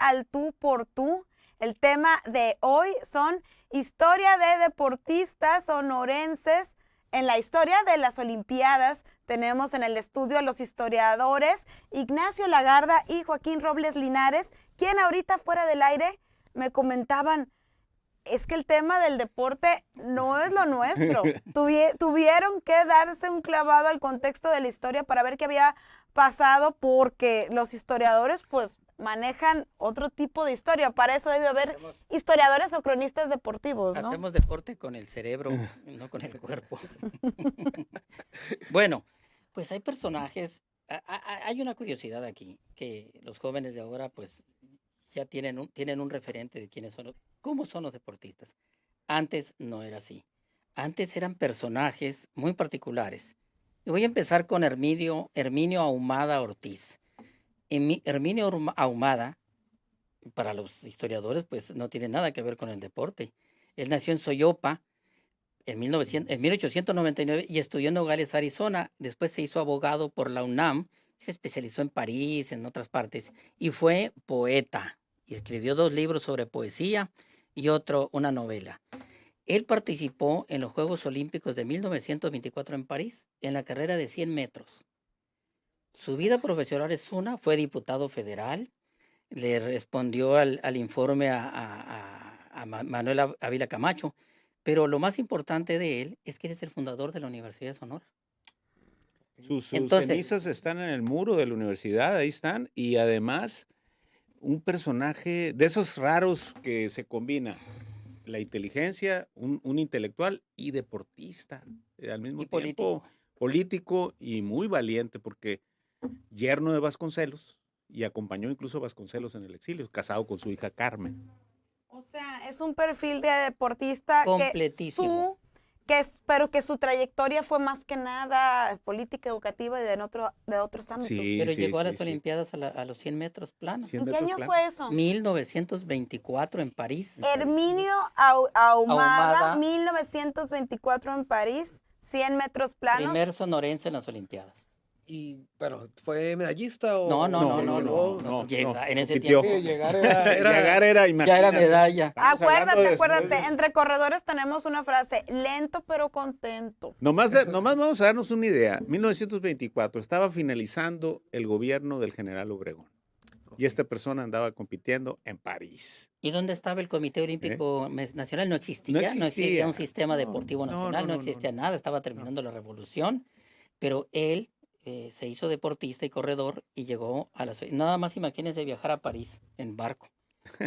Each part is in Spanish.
al tú por tú. El tema de hoy son historia de deportistas sonorenses en la historia de las Olimpiadas. Tenemos en el estudio a los historiadores Ignacio Lagarda y Joaquín Robles Linares, quien ahorita fuera del aire me comentaban, es que el tema del deporte no es lo nuestro. Tuvieron que darse un clavado al contexto de la historia para ver qué había pasado, porque los historiadores pues manejan otro tipo de historia. Para eso debe haber historiadores o cronistas deportivos, ¿no? Hacemos deporte con el cerebro, no con el cuerpo. Bueno, pues hay personajes, hay una curiosidad aquí, que los jóvenes de ahora pues ya tienen un referente de quiénes son, cómo son los deportistas. Antes no era así. Antes eran personajes muy particulares. Y voy a empezar con Herminio Ahumada Ortiz. Herminio Ahumada, para los historiadores, pues no tiene nada que ver con el deporte. Él nació en Soyopa en 1899 y estudió en Nogales, Arizona. Después se hizo abogado por la UNAM, se especializó en París, en otras partes, y fue poeta. Y escribió 2 libros sobre poesía y una novela. Él participó en los Juegos Olímpicos de 1924 en París, en la carrera de 100 metros. Su vida profesional es fue diputado federal, le respondió al informe a Manuel Ávila Camacho, pero lo más importante de él es que él es el fundador de la Universidad de Sonora. Sus cenizas están en el muro de la universidad, ahí están, y además un personaje de esos raros que se combina la inteligencia, un intelectual y deportista, al mismo tiempo político y muy valiente, porque yerno de Vasconcelos, y acompañó incluso a Vasconcelos en el exilio, casado con su hija Carmen. O sea, es un perfil de deportista completísimo. Pero que su trayectoria fue más que nada política, educativa y de otros ámbitos. Sí, pero llegó a las Olimpiadas a los 100 metros planos. ¿En qué año fue eso? 1924 en París. Herminio Ahumada, 1924 en París, 100 metros planos. Primer sonorense en las Olimpiadas. ¿Pero fue medallista o...? No. En ese tiempo. Llegar era ya era medalla. Acuérdate, entre corredores tenemos una frase, lento pero contento. Nomás vamos a darnos una idea. 1924, estaba finalizando el gobierno del general Obregón. Y esta persona andaba compitiendo en París. ¿Y dónde estaba el Comité Olímpico Nacional? No existía un sistema deportivo nacional, no existía nada, estaba terminando la revolución, pero él se hizo deportista y corredor y llegó a nada más imagínense viajar a París en barco.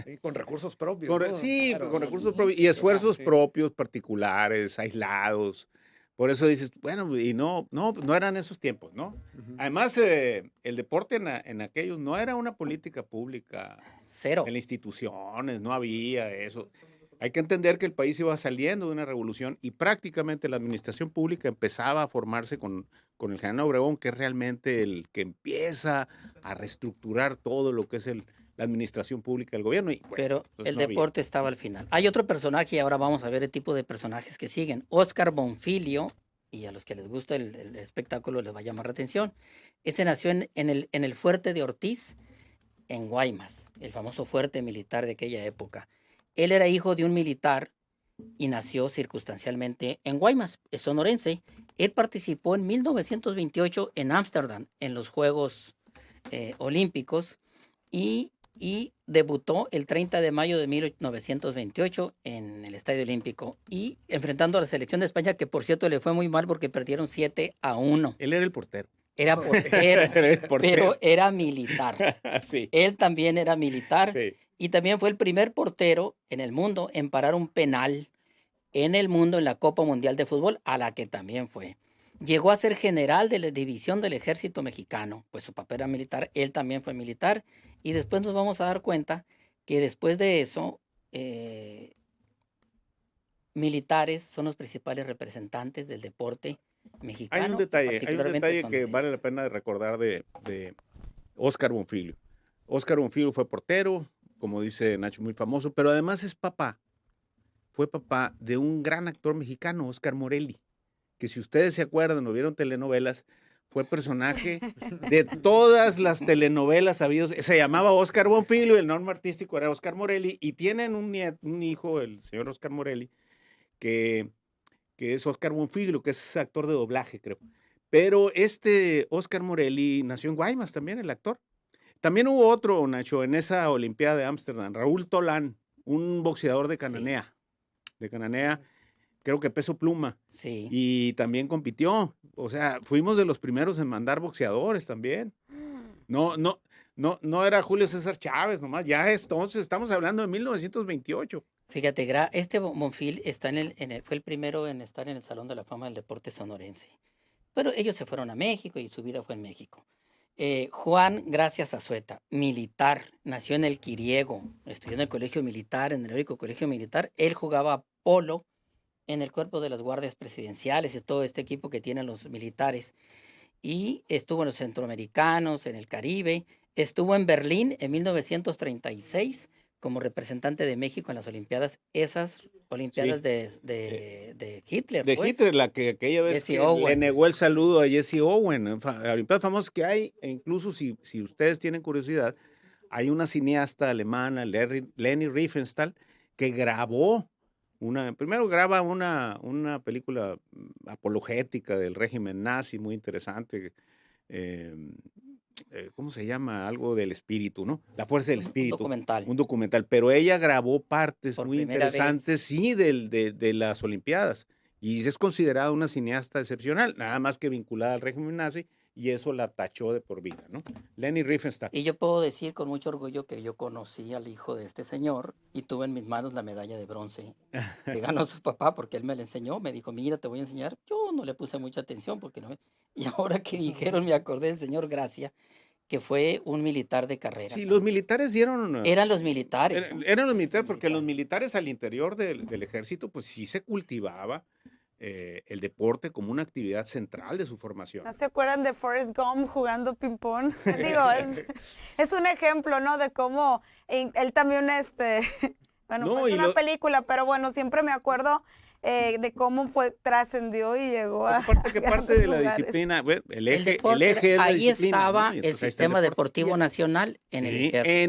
Sí, con recursos propios. Con recursos propios y esfuerzos propios, particulares, aislados. Por eso dices, bueno, y no eran esos tiempos, ¿no? Además, el deporte en aquellos no era una política pública. Cero. En las instituciones, no había eso. Hay que entender que el país iba saliendo de una revolución y prácticamente la administración pública empezaba a formarse con el general Obregón, que es realmente el que empieza a reestructurar todo lo que es la administración pública del gobierno. Y, pero el deporte estaba al final. Hay otro personaje y ahora vamos a ver el tipo de personajes que siguen. Óscar Bonfiglio, y a los que les gusta el espectáculo les va a llamar la atención. Ese nació en el fuerte de Ortiz, en Guaymas, el famoso fuerte militar de aquella época. Él era hijo de un militar y nació circunstancialmente en Guaymas, es sonorense. Él participó en 1928 en Ámsterdam en los Juegos Olímpicos y debutó el 30 de mayo de 1928 en el Estadio Olímpico y enfrentando a la selección de España, que por cierto le fue muy mal porque perdieron 7-1. Él era el portero. Era portero, pero era militar. Sí. Él también era militar. Sí. Y también fue el primer portero en el mundo en parar un penal en el mundo en la Copa Mundial de Fútbol, a la que también fue. Llegó a ser general de la división del Ejército Mexicano, pues su papel era militar, él también fue militar, y después nos vamos a dar cuenta que después de eso, militares son los principales representantes del deporte mexicano. Hay un detalle que vale la pena recordar de Óscar Bonfiglio. Óscar Bonfiglio fue portero, como dice Nacho, muy famoso, pero además es papá. Fue papá de un gran actor mexicano, Óscar Morelli, que si ustedes se acuerdan o vieron telenovelas, fue personaje de todas las telenovelas habidos. Se llamaba Óscar Bonfiglio, el nombre artístico era Óscar Morelli, y tienen un hijo, el señor Óscar Morelli, que es Óscar Bonfiglio, que es actor de doblaje, creo. Pero Óscar Morelli nació en Guaymas también, el actor. También hubo otro, Nacho, en esa Olimpiada de Ámsterdam, Raúl Tolán, un boxeador de Cananea. Sí. De Cananea, creo que peso pluma. Sí. Y también compitió. O sea, fuimos de los primeros en mandar boxeadores también. No era Julio César Chávez nomás, ya entonces estamos hablando de 1928. Fíjate, Bonfil está fue el primero en estar en el Salón de la Fama del Deporte Sonorense. Pero ellos se fueron a México y su vida fue en México. Juan Gracias Azueta, militar, nació en el Quiriego, estudió en el colegio militar, en el heroico colegio militar. Él jugaba polo en el cuerpo de las guardias presidenciales y todo este equipo que tienen los militares. Y estuvo en los centroamericanos, en el Caribe, estuvo en Berlín en 1936 como representante de México en las Olimpiadas, esas Olimpiadas de Hitler. De pues. Hitler, la que aquella vez le negó el saludo a Jesse Owens, Olimpiadas famosas que hay, e incluso si ustedes tienen curiosidad, hay una cineasta alemana, Leni Riefenstahl, que grabó primero graba una película apologética del régimen nazi, muy interesante, ¿cómo se llama? Algo del espíritu, ¿no? La fuerza del espíritu. Un documental. Pero ella grabó partes muy interesantes, sí, de las Olimpiadas. Y es considerada una cineasta excepcional, nada más que vinculada al régimen nazi, y eso la tachó de por vida, ¿no? Leni Riefenstahl. Y yo puedo decir con mucho orgullo que yo conocí al hijo de este señor y tuve en mis manos la medalla de bronce que ganó su papá, porque él me la enseñó, me dijo, mira, te voy a enseñar. Yo no le puse mucha atención porque no. Y ahora que dijeron, me acordé del señor Gracia, que fue un militar de carrera. Sí, los militares dieron... Eran los militares. Eran los militares, porque los militares al interior del ejército, pues sí se cultivaba el deporte como una actividad central de su formación. ¿No se acuerdan de Forrest Gump jugando ping-pong? Digo, es un ejemplo, ¿no? De cómo él también, bueno, no, es una película, pero bueno, siempre me acuerdo de cómo trascendió y llegó a... parte de la disciplina, el eje es la disciplina. Ahí estaba el sistema deportivo nacional en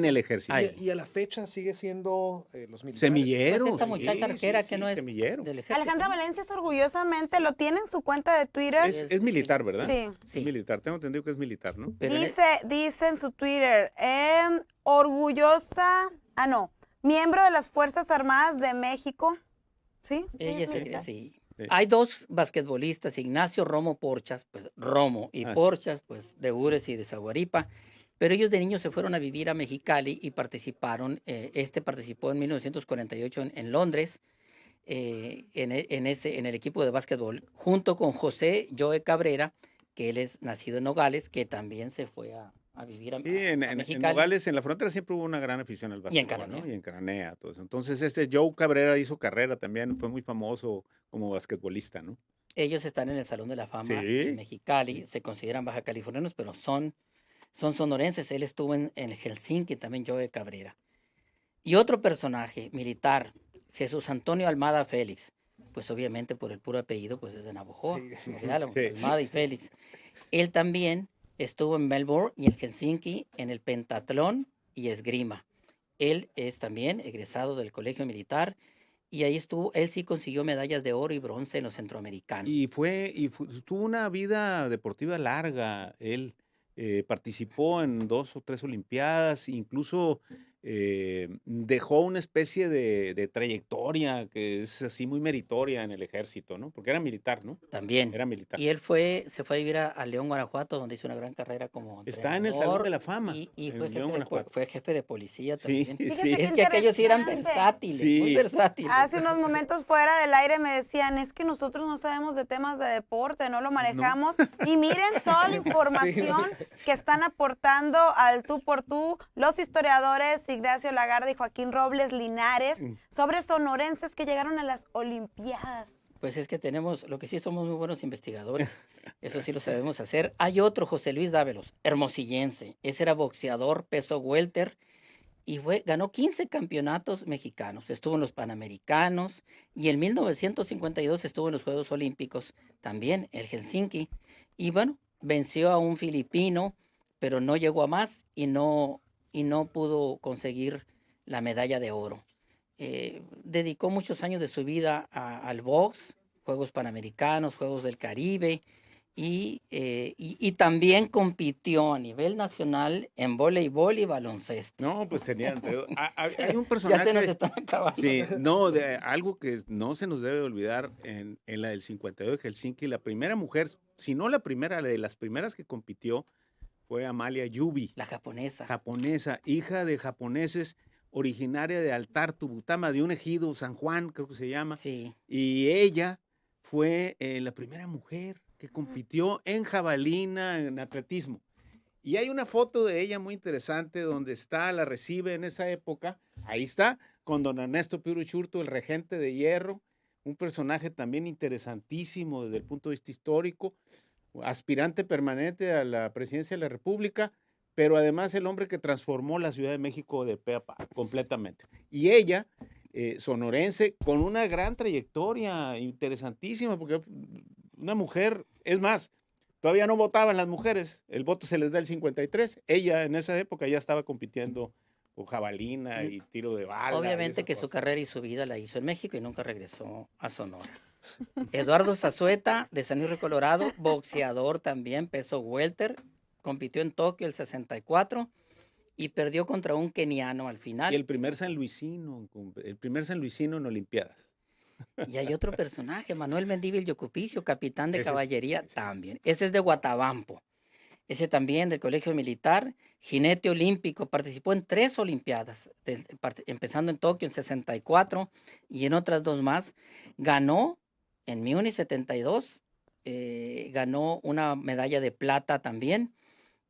el ejército. Y a la fecha sigue siendo los militares. Semilleros. Pues esta muchacha arquera que no es semillero. del ejército. Alejandra Valencia orgullosamente lo tiene en su cuenta de Twitter. Es militar, ¿verdad? Sí. Es militar, tengo entendido que es militar, ¿no? Dice en su Twitter, miembro de las Fuerzas Armadas de México. ¿Sí? Ella sí. Hay dos basquetbolistas, Ignacio Romo Porchas, pues Romo y Porchas, pues de Ures y de Zaguaripa, pero ellos de niños se fueron a vivir a Mexicali y participaron. Participó en 1948 en Londres, en el equipo de básquetbol, junto con José Joe Cabrera, que él es nacido en Nogales, que también se fue a vivir a Mexicali. En Nogales, en la frontera, siempre hubo una gran afición al básquetbol. Y en Cananea. ¿no? Y en Cananea. Todo eso. Entonces, Joe Cabrera hizo carrera también, fue muy famoso como basquetbolista, ¿no? Ellos están en el Salón de la Fama de Mexicali, se consideran baja californianos, pero son sonorenses. Él estuvo en Helsinki, también Joe Cabrera. Y otro personaje militar, Jesús Antonio Almada Félix, pues obviamente por el puro apellido, pues es de Navojoa, Almada y Félix. Él también estuvo en Melbourne y en Helsinki en el pentatlón y esgrima. Él es también egresado del colegio militar y ahí estuvo. Él sí consiguió medallas de oro y bronce en los centroamericanos. Y tuvo una vida deportiva larga. Él participó en 2 o 3 olimpiadas, incluso dejó una especie de trayectoria que es así muy meritoria en el ejército, ¿no? Porque era militar, ¿no? También. Era militar. Y él se fue a vivir a León, Guanajuato, donde hizo una gran carrera como entrenador. Está en el Salón de la Fama. Y fue jefe de policía también. Sí. Es que aquellos sí eran versátiles, muy versátiles. Hace unos momentos fuera del aire me decían, es que nosotros no sabemos de temas de deporte, no lo manejamos. No. Y miren toda la información que están aportando al tú por tú los historiadores Ignacio Lagarde y Joaquín Robles Linares sobre sonorenses que llegaron a las Olimpiadas. Pues es que lo que sí somos muy buenos investigadores, eso sí lo sabemos hacer. Hay otro, José Luis Dávelos, hermosillense, ese era boxeador, peso welter, y ganó 15 campeonatos mexicanos, estuvo en los Panamericanos, y en 1952 estuvo en los Juegos Olímpicos, también el Helsinki, y bueno, venció a un filipino, pero no llegó a más y no pudo conseguir la medalla de oro. Dedicó muchos años de su vida al box, Juegos Panamericanos, Juegos del Caribe, y también compitió a nivel nacional en voleibol y baloncesto. No, pues tenían. Hay un personaje. Ya se nos están acabando. Sí, no, de algo que no se nos debe olvidar en la del 52 de Helsinki, la primera mujer, si no la primera, de las primeras que compitió, fue Amalia Yubi. La japonesa. Japonesa, hija de japoneses, originaria de Altar, Tubutama, de un ejido, San Juan, creo que se llama. Sí. Y ella fue la primera mujer que compitió en jabalina, en atletismo. Y hay una foto de ella muy interesante donde la recibe en esa época, ahí está, con don Ernesto Piruchurto, el regente de hierro, un personaje también interesantísimo desde el punto de vista histórico, aspirante permanente a la presidencia de la República, pero además el hombre que transformó la Ciudad de México de pe a pa, completamente. Y ella, sonorense, con una gran trayectoria interesantísima, porque una mujer, es más, todavía no votaban las mujeres, el voto se les da el 53, ella en esa época ya estaba compitiendo con jabalina y tiro de bala. Obviamente que su carrera y su vida la hizo en México y nunca regresó a Sonora. Eduardo Zazueta, de San Luis Colorado, boxeador también, peso welter, compitió en Tokio el 64 y perdió contra un keniano al final. Y el primer sanluisino en Olimpiadas. Y hay otro personaje, Manuel Mendívil Yocupicio, capitán de caballería también. Ese es de Guatabampo. Ese también del Colegio Militar, jinete olímpico, participó en 3 Olimpiadas, empezando en Tokio en 64 y en otras 2 más. Ganó en Múnich 72, ganó una medalla de plata también,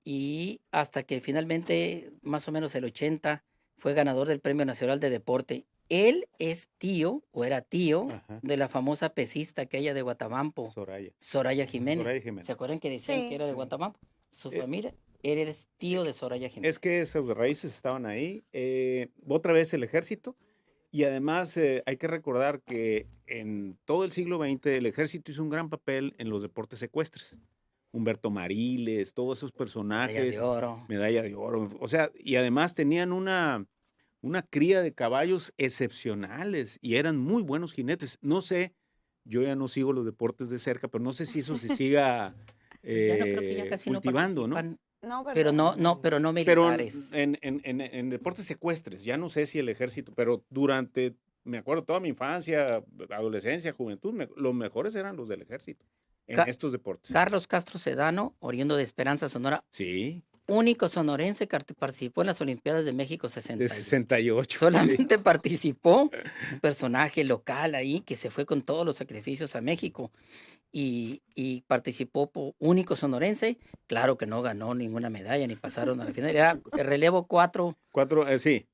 y hasta que finalmente, más o menos el 80, fue ganador del Premio Nacional de Deporte. Él es tío, o era tío, de la famosa pesista aquella de Guatabampo, Soraya Jiménez. ¿Se acuerdan que decían que era de Guatabampo? Su familia, él es tío de Soraya Jiménez. Es que sus raíces estaban ahí. Otra vez el ejército. Y además hay que recordar que en todo el siglo XX el ejército hizo un gran papel en los deportes ecuestres. Humberto Mariles, todos esos personajes. Medalla de oro. O sea, y además tenían una cría de caballos excepcionales y eran muy buenos jinetes. No sé, yo ya no sigo los deportes de cerca, pero no sé si eso se siga ya no creo que ya casi cultivando, no ¿no? No, pero no militares. Pero en deportes ecuestres, ya no sé si el ejército, pero me acuerdo toda mi infancia, adolescencia, juventud, los mejores eran los del ejército en estos deportes. Carlos Castro Sedano, oriundo de Esperanza, Sonora. Sí. Único sonorense que participó en las Olimpiadas de México 68. Solamente sí. Participó un personaje local ahí que se fue con todos los sacrificios a México y participó único sonorense. Claro que no ganó ninguna medalla ni pasaron a la final. Era el relevo 4. Sí.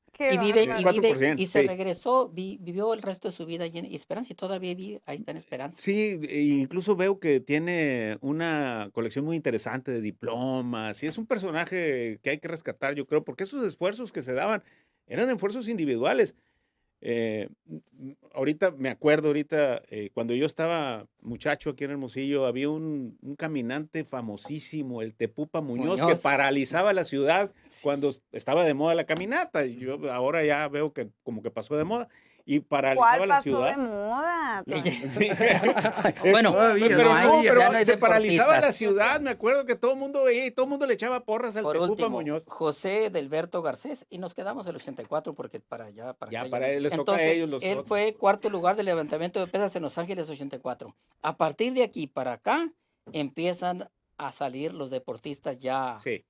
Y se regresó, vivió el resto de su vida allí en Esperanza y todavía vive, ahí está en Esperanza. Sí, incluso veo que tiene una colección muy interesante de diplomas y es un personaje que hay que rescatar, yo creo, porque esos esfuerzos que se daban eran esfuerzos individuales. Me acuerdo cuando yo estaba muchacho aquí en Hermosillo, había un caminante famosísimo, el Tepupa Muñoz, que paralizaba la ciudad cuando estaba de moda la caminata. Yo ahora ya veo que como que pasó de moda. Y paralizaba la ciudad. ¿Cuál pasó de moda? Sí. Bueno, pero se paralizaba la ciudad. Me acuerdo que todo el mundo veía y todo el mundo le echaba porras al Tepupa Muñoz. José Delberto Garcés, y nos quedamos el 84 porque para allá. Les toca a ellos. Él fue cuarto lugar del levantamiento de pesas en Los Ángeles 84. A partir de aquí para acá empiezan a salir los deportistas ya... Sí.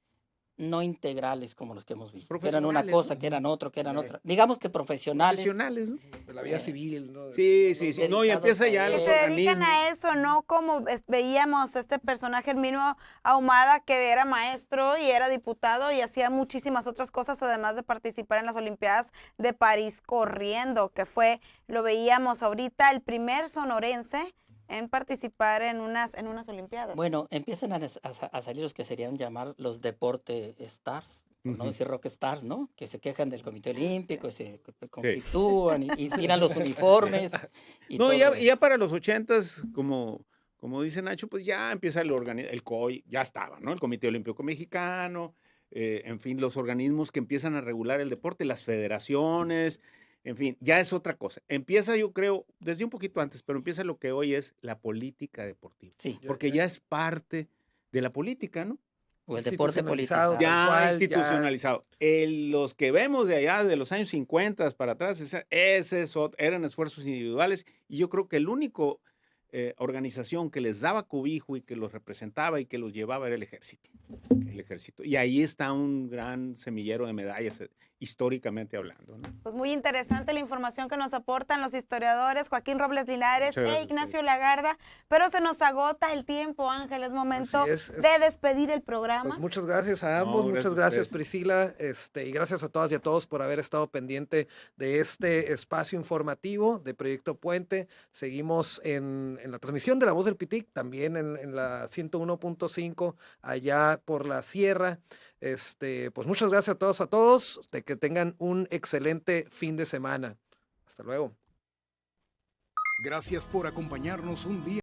No integrales como los que hemos visto. Que eran una cosa, que eran otro, que eran otra. Digamos que profesionales. ¿No? De la vida civil, ¿no? Sí. No, y empieza ya los organismos. Se dedican a eso, no como veíamos este personaje, Herminio Ahumada, que era maestro y era diputado y hacía muchísimas otras cosas, además de participar en las Olimpiadas de París corriendo, que fue, lo veíamos ahorita, el primer sonorense en participar en unas Olimpiadas. Bueno, empiezan a salir los que serían llamar los deporte stars, por no decir rock stars, ¿no? Que se quejan del Comité Olímpico, se conflictúan y tiran los uniformes. Y ya para los 80s, como como dice Nacho, pues ya empieza el COI, ya estaba, ¿no? El Comité Olímpico Mexicano, en fin, los organismos que empiezan a regular el deporte, las federaciones, en fin, ya es otra cosa. Empieza, yo creo, desde un poquito antes, pero empieza lo que hoy es la política deportiva. Sí. Porque ya es parte de la política, ¿no? O el deporte politizado. Ya institucionalizado. Los que vemos de allá, de los años 50 para atrás, eran esfuerzos individuales, y yo creo que el único organización que les daba cobijo y que los representaba y que los llevaba era el ejército. Y ahí está un gran semillero de medallas, históricamente hablando, ¿no? Pues muy interesante la información que nos aportan los historiadores Joaquín Robles Linares e Ignacio Lagarda, pero se nos agota el tiempo, Ángel, es momento de despedir el programa. Pues muchas gracias a ambos, muchas gracias Priscila, y gracias a todas y a todos por haber estado pendiente de este espacio informativo de Proyecto Puente. Seguimos en la transmisión de La Voz del Pitic, también en la 101.5 allá por la sierra. Pues muchas gracias a todos, de que tengan un excelente fin de semana. Hasta luego. Gracias por acompañarnos un día.